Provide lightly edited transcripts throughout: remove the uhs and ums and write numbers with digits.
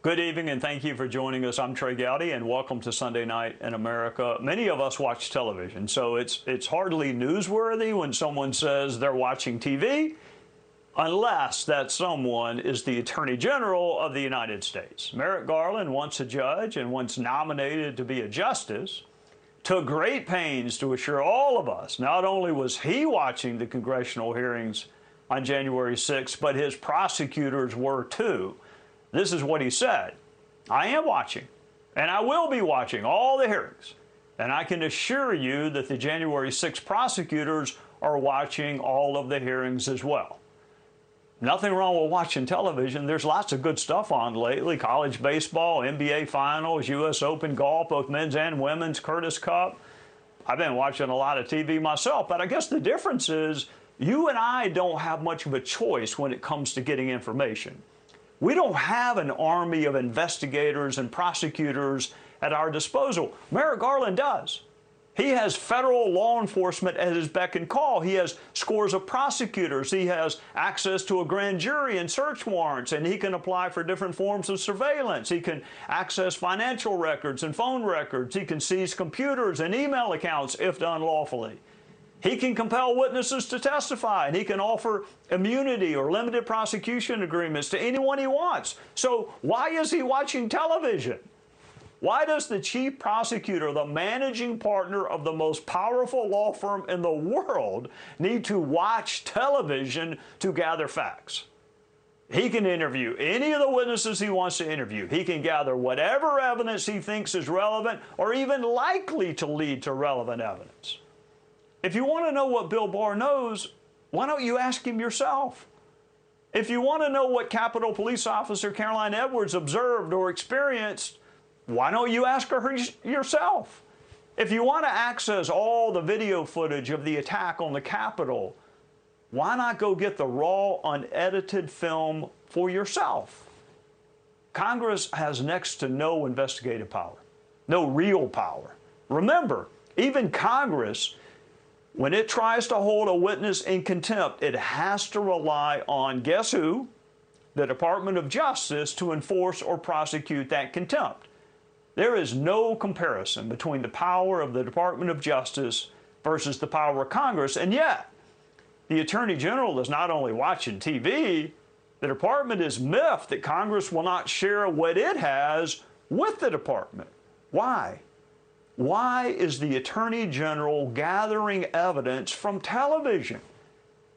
Good evening, and thank you for joining us. I'm Trey Gowdy, and welcome to Sunday Night in America. Many of us watch television, so it's hardly newsworthy when someone says they're watching TV, unless that someone is the Attorney General of the United States. Merrick Garland, once a judge and once nominated to be a justice, took great pains to assure all of us not only was he watching the congressional hearings on January 6th, but his prosecutors were too. This is what he said: "I am watching, and I will be watching all the hearings. And I can assure you that the January 6th prosecutors are watching all of the hearings as well." Nothing wrong with watching television. There's lots of good stuff on lately: college baseball, NBA finals, U.S. Open golf, both men's and women's, Curtis Cup. I've been watching a lot of TV myself, but I guess the difference is you and I don't have much of a choice when it comes to getting information. We don't have an army of investigators and prosecutors at our disposal. Merrick Garland does. He has federal law enforcement at his beck and call. He has scores of prosecutors. He has access to a grand jury and search warrants, and he can apply for different forms of surveillance. He can access financial records and phone records. He can seize computers and email accounts if done lawfully. He can compel witnesses to testify, and he can offer immunity or limited prosecution agreements to anyone he wants. So why is he watching television? Why does the chief prosecutor, the managing partner of the most powerful law firm in the world, need to watch television to gather facts? He can interview any of the witnesses he wants to interview. He can gather whatever evidence he thinks is relevant or even likely to lead to relevant evidence. If you want to know what Bill Barr knows, why don't you ask him yourself? If you want to know what Capitol Police Officer Caroline Edwards observed or experienced, why don't you ask her yourself? If you want to access all the video footage of the attack on the Capitol, why not go get the raw, unedited film for yourself? Congress has next to no investigative power, no real power. Remember, even Congress, when it tries to hold a witness in contempt, it has to rely on, guess who? The Department of Justice to enforce or prosecute that contempt. There is no comparison between the power of the Department of Justice versus the power of Congress, and yet the Attorney General is not only watching TV, the department is miffed that Congress will not share what it has with the department. Why? Why is the Attorney General gathering evidence from television?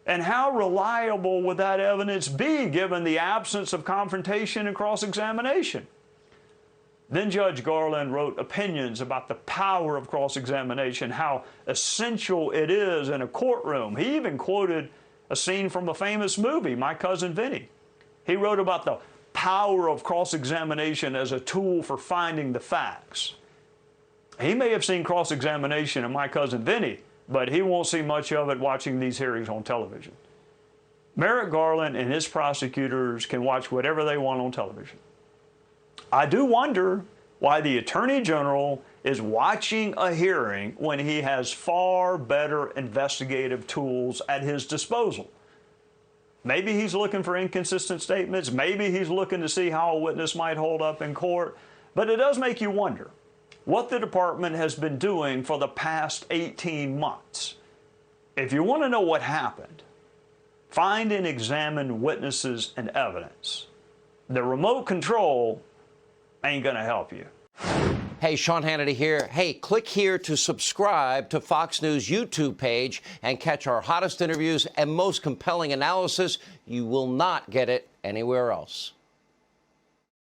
And how reliable would that evidence be given the absence of confrontation and cross-examination? Then Judge Garland wrote opinions about the power of cross-examination, how essential it is in a courtroom. He even quoted a scene from a famous movie, My Cousin Vinny. He wrote about the power of cross-examination as a tool for finding the facts. He may have seen cross-examination in My Cousin Vinny, but he won't see much of it watching these hearings on television. Merrick Garland and his prosecutors can watch whatever they want on television. I do wonder why the Attorney General is watching a hearing when he has far better investigative tools at his disposal. Maybe he's looking for inconsistent statements. Maybe he's looking to see how a witness might hold up in court. But it does make you wonder what the department has been doing for the past 18 months. If you want to know what happened, find and examine witnesses and evidence. The remote control ain't going to help you. Hey, Sean Hannity here. Hey, click here to subscribe to Fox News YouTube page and catch our hottest interviews and most compelling analysis. You will not get it anywhere else.